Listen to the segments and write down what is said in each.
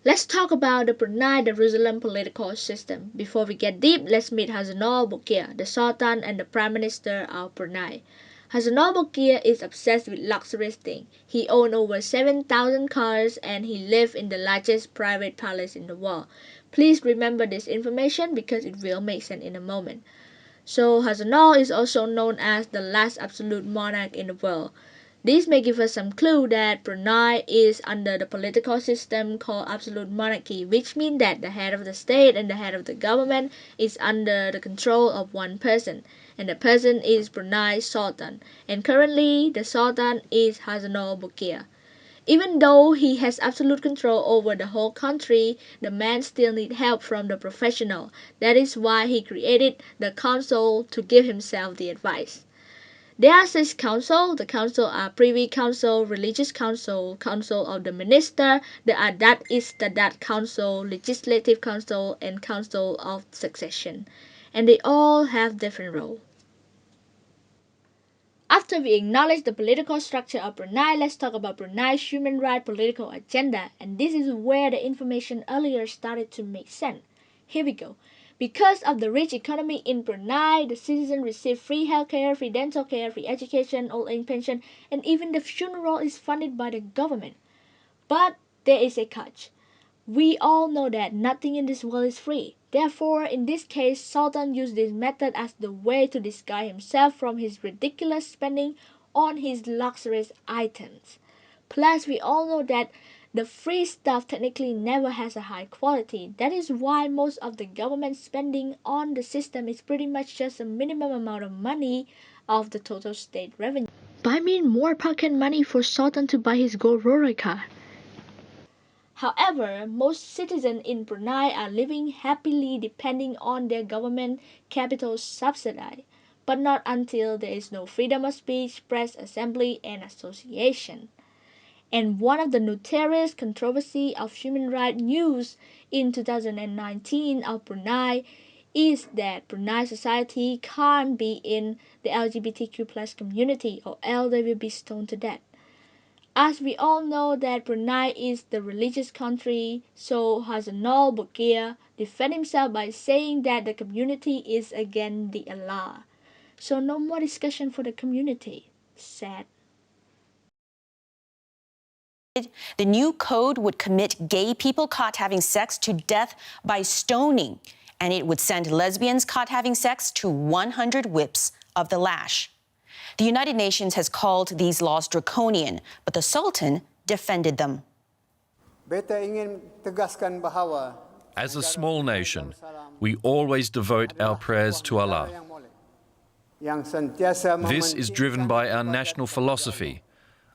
Let's talk about the Brunei Darussalam political system. Before we get deep, let's meet Hassanal Bolkiah, the Sultan and the Prime Minister of Brunei. Hassanal Bolkiah is obsessed with luxurious things. He owned over 7,000 cars and he lived in the largest private palace in the world. Please remember this information because it will make sense in a moment. So Hassanal is also known as the last absolute monarch in the world. This may give us some clue that Brunei is under the political system called absolute monarchy, which means that the head of the state and the head of the government is under the control of one person, and the person is Brunei Sultan, and currently the Sultan is Hassanal Bolkiah. Even though he has absolute control over the whole country, the man still needs help from the professional. That is why he created the council to give himself the advice. There are six councils. The council are Privy Council, Religious Council, Council of the Minister, the Adat Istadat Council, Legislative Council, and Council of Succession. And they all have different roles. After we acknowledge the political structure of Brunei, let's talk about Brunei's human rights political agenda. And this is where the information earlier started to make sense. Here we go. Because of the rich economy in Brunei, the citizens receive free healthcare, free dental care, free education, old age pension, and even the funeral is funded by the government. But there is a catch. We all know that nothing in this world is free. Therefore, in this case, Sultan used this method as the way to disguise himself from his ridiculous spending on his luxurious items. Plus, we all know that the free stuff technically never has a high quality. That is why most of the government spending on the system is pretty much just a minimum amount of money of the total state revenue. By mean more pocket money for Sultan to buy his gold Rolls car. However, most citizens in Brunei are living happily depending on their government capital subsidy, but not until there is no freedom of speech, press, assembly, and association. And one of the notorious controversy of human rights news in 2019 of Brunei is that Brunei society can't be in the LGBTQ plus community or else they will be stoned to death. As we all know that Brunei is the religious country, so Hassanal Bolkiah defend himself by saying that the community is against the Allah. So no more discussion for the community. Sad. The new code would commit gay people caught having sex to death by stoning, and it would send lesbians caught having sex to 100 whips of the lash. The United Nations has called these laws draconian, but the Sultan defended them. As a small nation, we always devote our prayers to Allah. This is driven by our national philosophy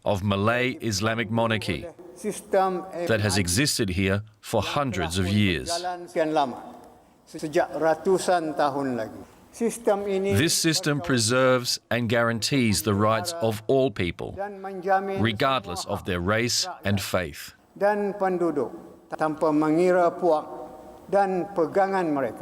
of Malay Islamic monarchy that has existed here for hundreds of years. This system preserves and guarantees the rights of all people, regardless of their race and faith.